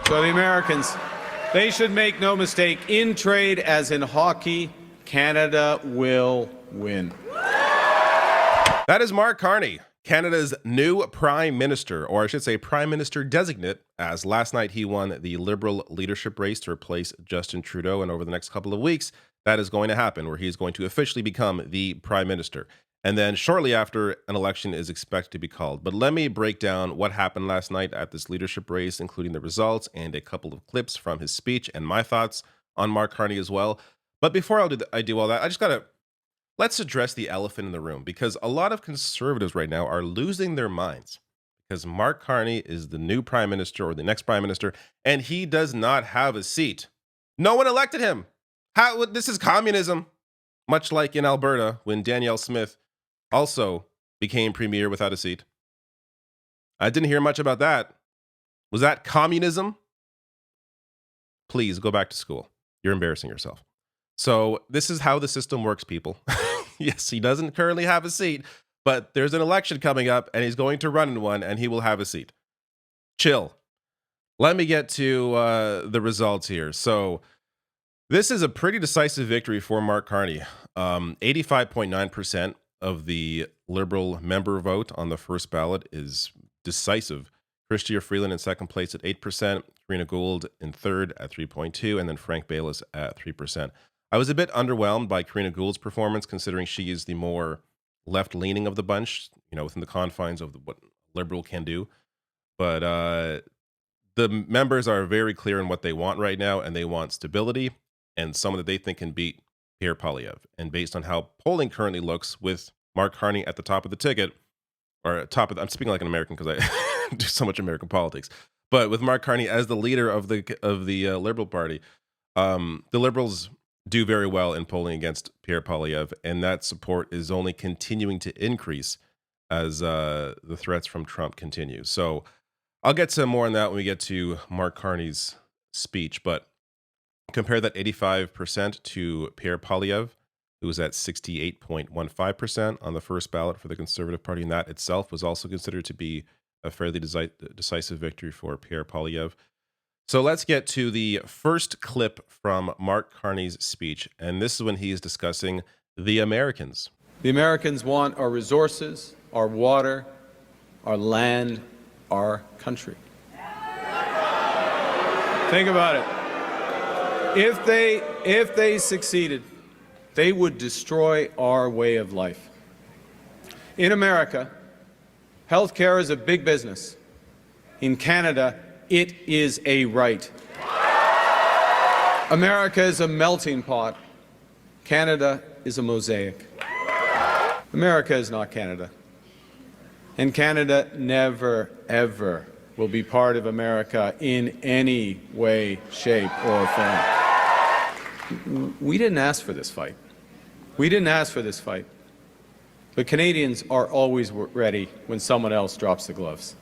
So the Americans, they should make no mistake, in trade as in hockey, Canada will win. That is Mark Carney, Canada's new Prime Minister, or I should say Prime Minister designate, as last night he won the Liberal leadership race to replace Justin Trudeau, and over the next couple of weeks, that is going to happen, where he's going to officially become the Prime Minister. And then shortly after, an election is expected to be called. But let me break down what happened last night at this leadership race, including the results and a couple of clips from his speech and my thoughts on Mark Carney as well. But before I do all that, I just got to let's address the elephant in the room, because a lot of conservatives right now are losing their minds because Mark Carney is the new prime minister, or the next prime minister, and he does not have a seat. No one elected him. This is communism, much like in Alberta when Danielle Smith also became premier without a seat. I didn't hear much about that. Was that communism? Please go back to school. You're embarrassing yourself. So this is how the system works, people. Yes, he doesn't currently have a seat, but there's an election coming up and he's going to run in one and he will have a seat. Chill. Let me get to the results here. So this is a pretty decisive victory for Mark Carney. 85.9% of the Liberal member vote on the first ballot is decisive. Chrystia Freeland in second place at 8%, Karina Gould in third at 3.2%, and then Frank Baylis at 3%. I was a bit underwhelmed by Karina Gould's performance, considering she is the more left-leaning of the bunch, within the confines of what Liberal can do. But the members are very clear in what they want right now, and they want stability and someone that they think can beat Pierre Poilievre. And based on how polling currently looks, with Mark Carney at the top of the ticket, or I'm speaking like an American because I do so much American politics, but with Mark Carney as the leader of the Liberal Party, the Liberals do very well in polling against Pierre Poilievre, and that support is only continuing to increase as the threats from Trump continue. So I'll get to more on that when we get to Mark Carney's speech, but compare that 85% to Pierre Poilievre, who was at 68.15% on the first ballot for the Conservative Party, and that itself was also considered to be a fairly decisive victory for Pierre Poilievre. So let's get to the first clip from Mark Carney's speech, and this is when he is discussing the Americans. The Americans want our resources, our water, our land, our country. Think about it. If they succeeded, they would destroy our way of life. In America, healthcare is a big business. In Canada, it is a right. America is a melting pot. Canada is a mosaic. America is not Canada. And Canada never, ever will be part of America in any way, shape, or form. We didn't ask for this fight. We didn't ask for this fight. But Canadians are always ready when someone else drops the gloves.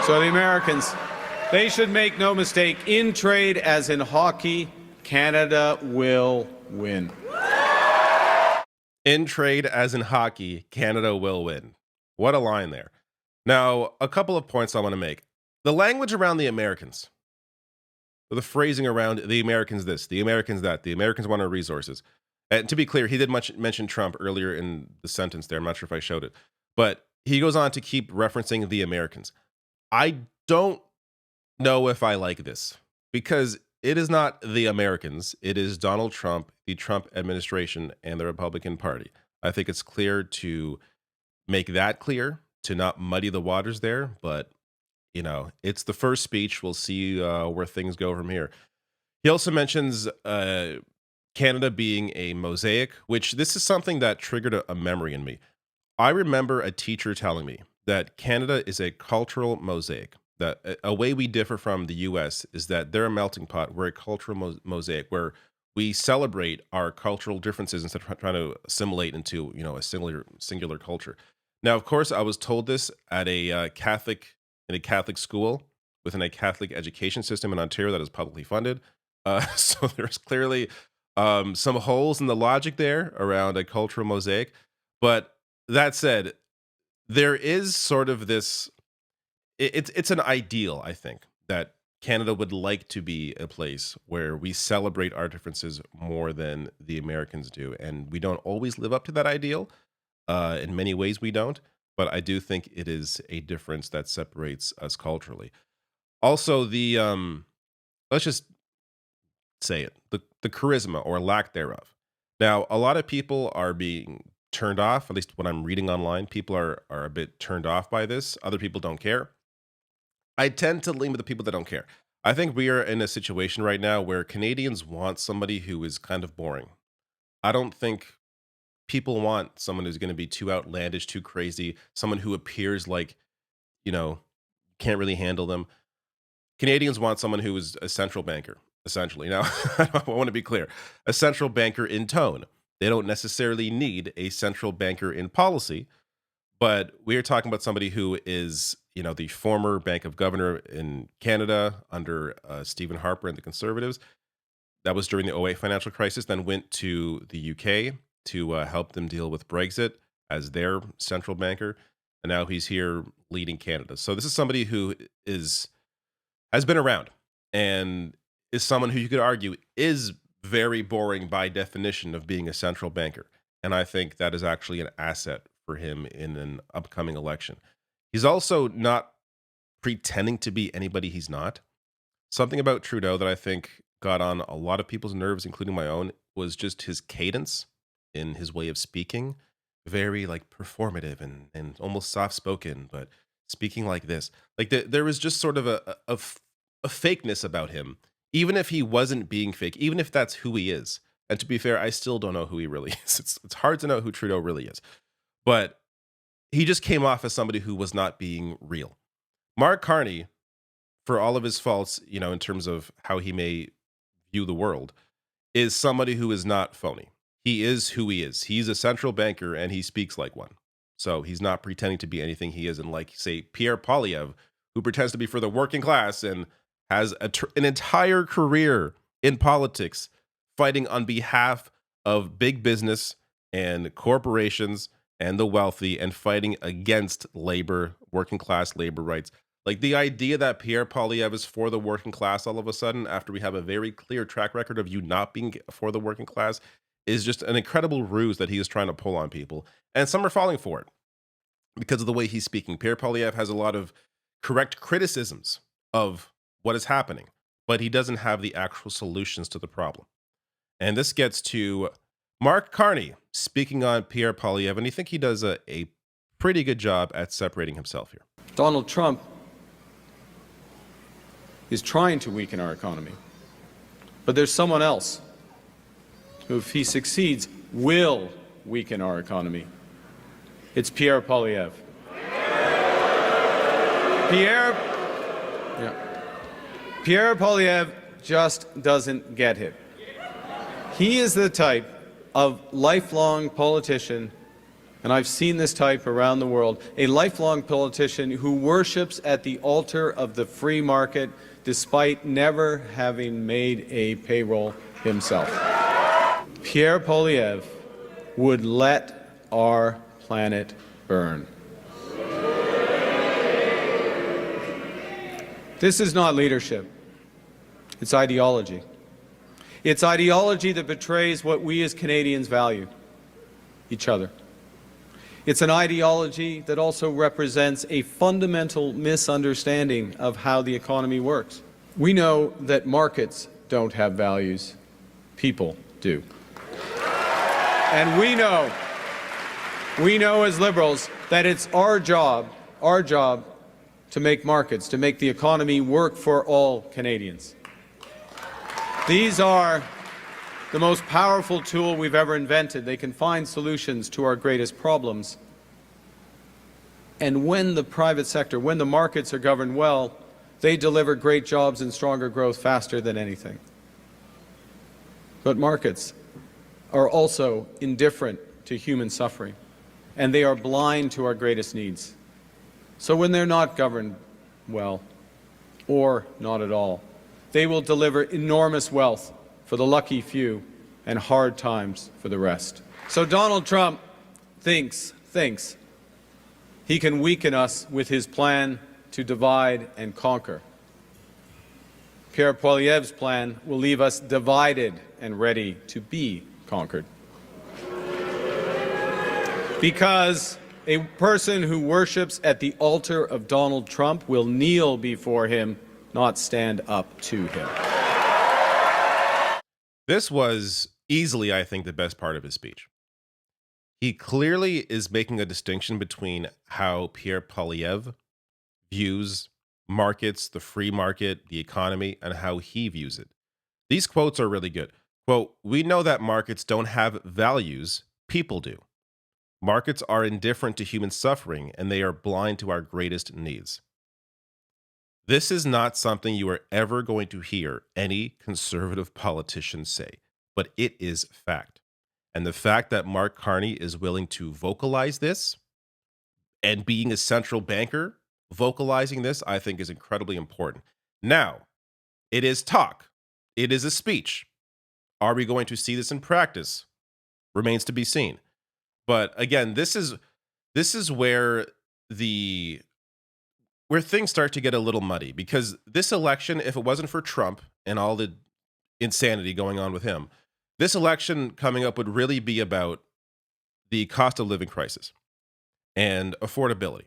So the Americans, they should make no mistake, in trade as in hockey, Canada will win. In trade as in hockey, Canada will win. What a line there. Now, a couple of points I want to make. The language around the Americans, the phrasing around the Americans this, the Americans that, the Americans want our resources. And to be clear, he did mention Trump earlier in the sentence there. I'm not sure if I showed it. But he goes on to keep referencing the Americans. I don't know if I like this, because it is not the Americans. It is Donald Trump, the Trump administration, and the Republican Party. I think it's clear to make that clear, to not muddy the waters there. But, it's the first speech. We'll see where things go from here. He also mentions Canada being a mosaic, which this is something that triggered a memory in me. I remember a teacher telling me that Canada is a cultural mosaic, that a way we differ from the US is that they're a melting pot. We're a cultural mosaic where we celebrate our cultural differences instead of trying to assimilate into, a singular culture. Now, of course, I was told this at a Catholic school within a Catholic education system in Ontario that is publicly funded. So there's clearly some holes in the logic there around a cultural mosaic. But that said, there is sort of this, it's an ideal, I think, that Canada would like to be a place where we celebrate our differences more than the Americans do. And we don't always live up to that ideal. In many ways, we don't. But I do think it is a difference that separates us culturally. Also, let's just say it, the charisma or lack thereof. Now, a lot of people are being turned off, at least when I'm reading online. People are a bit turned off by this. Other people don't care. I tend to lean with the people that don't care. I think we are in a situation right now where Canadians want somebody who is kind of boring. I don't think people want someone who's going to be too outlandish, too crazy, someone who appears like, you know, can't really handle them. Canadians want someone who is a central banker, essentially. Now, I want to be clear, a central banker in tone. They don't necessarily need a central banker in policy, but we are talking about somebody who is, the former Bank of Governor in Canada under Stephen Harper and the Conservatives. That was during the '08 financial crisis, then went to the UK to help them deal with Brexit as their central banker. And now he's here leading Canada. So this is somebody who has been around and is someone who you could argue is very boring by definition of being a central banker. And I think that is actually an asset for him in an upcoming election. He's also not pretending to be anybody he's not. Something about Trudeau that I think got on a lot of people's nerves, including my own, was just his cadence in his way of speaking. Very like performative and almost soft spoken, but speaking like this. Like there was just sort of a fakeness about him, even if he wasn't being fake, even if that's who he is. And to be fair, I still don't know who he really is. It's hard to know who Trudeau really is. But he just came off as somebody who was not being real. Mark Carney, for all of his faults, in terms of how he may view the world, is somebody who is not phony. He is who he is. He's a central banker and he speaks like one. So he's not pretending to be anything he isn't, like, say, Pierre Poilievre, who pretends to be for the working class and has an entire career in politics fighting on behalf of big business and corporations and the wealthy and fighting against labor, working class labor rights. Like the idea that Pierre Poilievre is for the working class all of a sudden, after we have a very clear track record of you not being for the working class, is just an incredible ruse that he is trying to pull on people. And some are falling for it because of the way he's speaking. Pierre Poilievre has a lot of correct criticisms of what is happening, but he doesn't have the actual solutions to the problem. And this gets to Mark Carney speaking on Pierre Poilievre, and I think he does a pretty good job at separating himself here. Donald Trump is trying to weaken our economy, but there's someone else who, if he succeeds, will weaken our economy. It's Pierre Poilievre. Pierre Poilievre just doesn't get it. He is the type of lifelong politician, and I've seen this type around the world, a lifelong politician who worships at the altar of the free market despite never having made a payroll himself. Pierre Poilievre would let our planet burn. This is not leadership. It's ideology. It's ideology that betrays what we as Canadians value, each other. It's an ideology that also represents a fundamental misunderstanding of how the economy works. We know that markets don't have values. People do. And we know as Liberals that it's our job to make markets, to make the economy work for all Canadians. These are the most powerful tool we've ever invented. They can find solutions to our greatest problems. And when the private sector, when the markets are governed well, they deliver great jobs and stronger growth faster than anything. But markets are also indifferent to human suffering, and they are blind to our greatest needs. So when they're not governed well, or not at all, they will deliver enormous wealth for the lucky few and hard times for the rest. So Donald Trump thinks he can weaken us with his plan to divide and conquer. Pierre Poilievre's plan will leave us divided and ready to be conquered. Because a person who worships at the altar of Donald Trump will kneel before him, not stand up to him. This was easily, I think, the best part of his speech. He clearly is making a distinction between how Pierre Poilievre views markets, the free market, the economy, and how he views it. These quotes are really good. Quote, "We know that markets don't have values, people do. Markets are indifferent to human suffering, and they are blind to our greatest needs." This is not something you are ever going to hear any conservative politician say, but it is fact. And the fact that Mark Carney is willing to vocalize this and being a central banker vocalizing this, I think is incredibly important. Now, it is talk, it is a speech. Are we going to see this in practice? Remains to be seen. But again, this is where things start to get a little muddy, because this election, if it wasn't for Trump and all the insanity going on with him, this election coming up would really be about the cost of living crisis and affordability.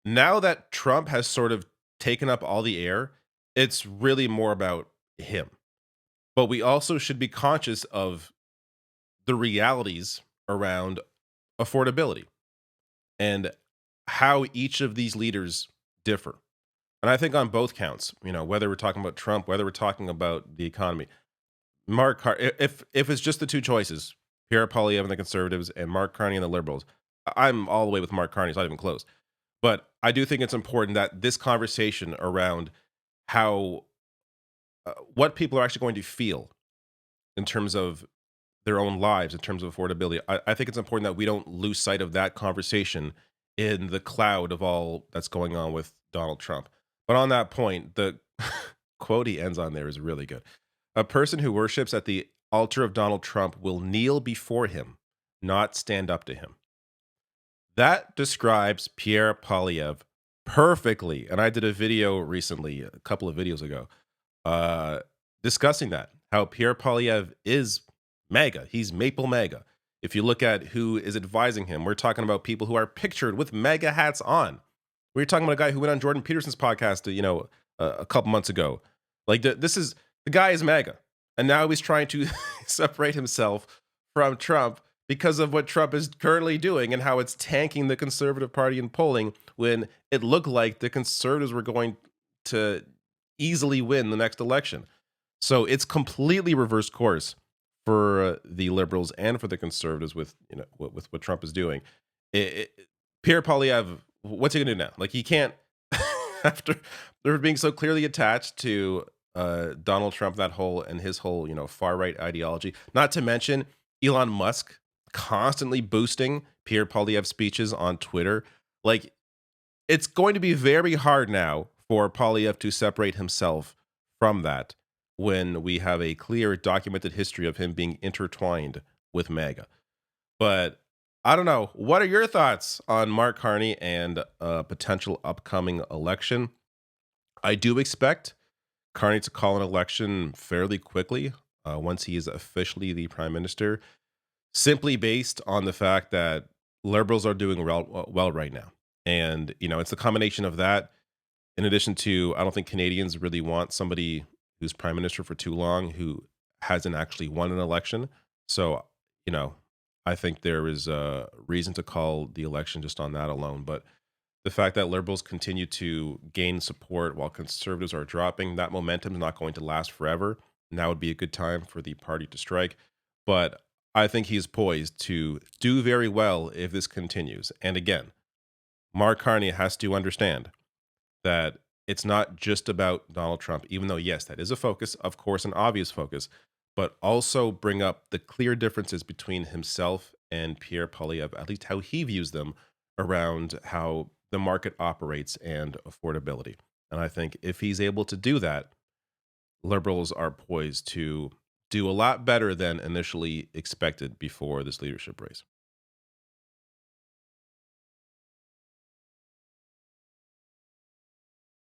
Now that Trump has sort of taken up all the air, it's really more about him. But we also should be conscious of the realities around affordability and how each of these leaders differ. And I think on both counts, whether we're talking about Trump, whether we're talking about the economy, if it's just the two choices, Pierre Poilievre and the conservatives and Mark Carney and the liberals, I'm all the way with Mark Carney. It's not even close. But I do think it's important that this conversation around how what people are actually going to feel in terms of their own lives, in terms of affordability, I think it's important that we don't lose sight of that conversation in the cloud of all that's going on with Donald Trump. But on that point, the quote he ends on there is really good. "A person who worships at the altar of Donald Trump will kneel before him, not stand up to him." That describes Pierre Poilievre perfectly. And I did a video recently, a couple of videos ago, discussing that, how Pierre Poilievre is MAGA. He's Maple MAGA. If you look at who is advising him, we're talking about people who are pictured with MAGA hats on. We're talking about a guy who went on Jordan Peterson's podcast, a couple months ago. Like the guy is MAGA, and now he's trying to separate himself from Trump because of what Trump is currently doing and how it's tanking the conservative party in polling, when it looked like the conservatives were going to easily win the next election. So it's completely reverse course for the liberals and for the conservatives with what Trump is doing. Pierre Poilievre, what's he gonna do now? Like, he can't after they're being so clearly attached to Donald Trump, his whole far right ideology. Not to mention Elon Musk constantly boosting Pierre Poilievre's speeches on Twitter. Like, it's going to be very hard now for Poilievre to separate himself from that, when we have a clear documented history of him being intertwined with MAGA. But I don't know. What are your thoughts on Mark Carney and a potential upcoming election? I do expect Carney to call an election fairly quickly once he is officially the prime minister, simply based on the fact that liberals are doing well right now. And, it's a combination of that, in addition to, I don't think Canadians really want somebody who's prime minister for too long who hasn't actually won an election. So, I think there is a reason to call the election just on that alone. But the fact that liberals continue to gain support while conservatives are dropping, that momentum is not going to last forever. Now would be a good time for the party to strike. But I think he's poised to do very well if this continues. And again, Mark Carney has to understand that it's not just about Donald Trump, even though, yes, that is a focus, of course, an obvious focus, but also bring up the clear differences between himself and Pierre Poilievre, at least how he views them, around how the market operates and affordability. And I think if he's able to do that, liberals are poised to do a lot better than initially expected before this leadership race.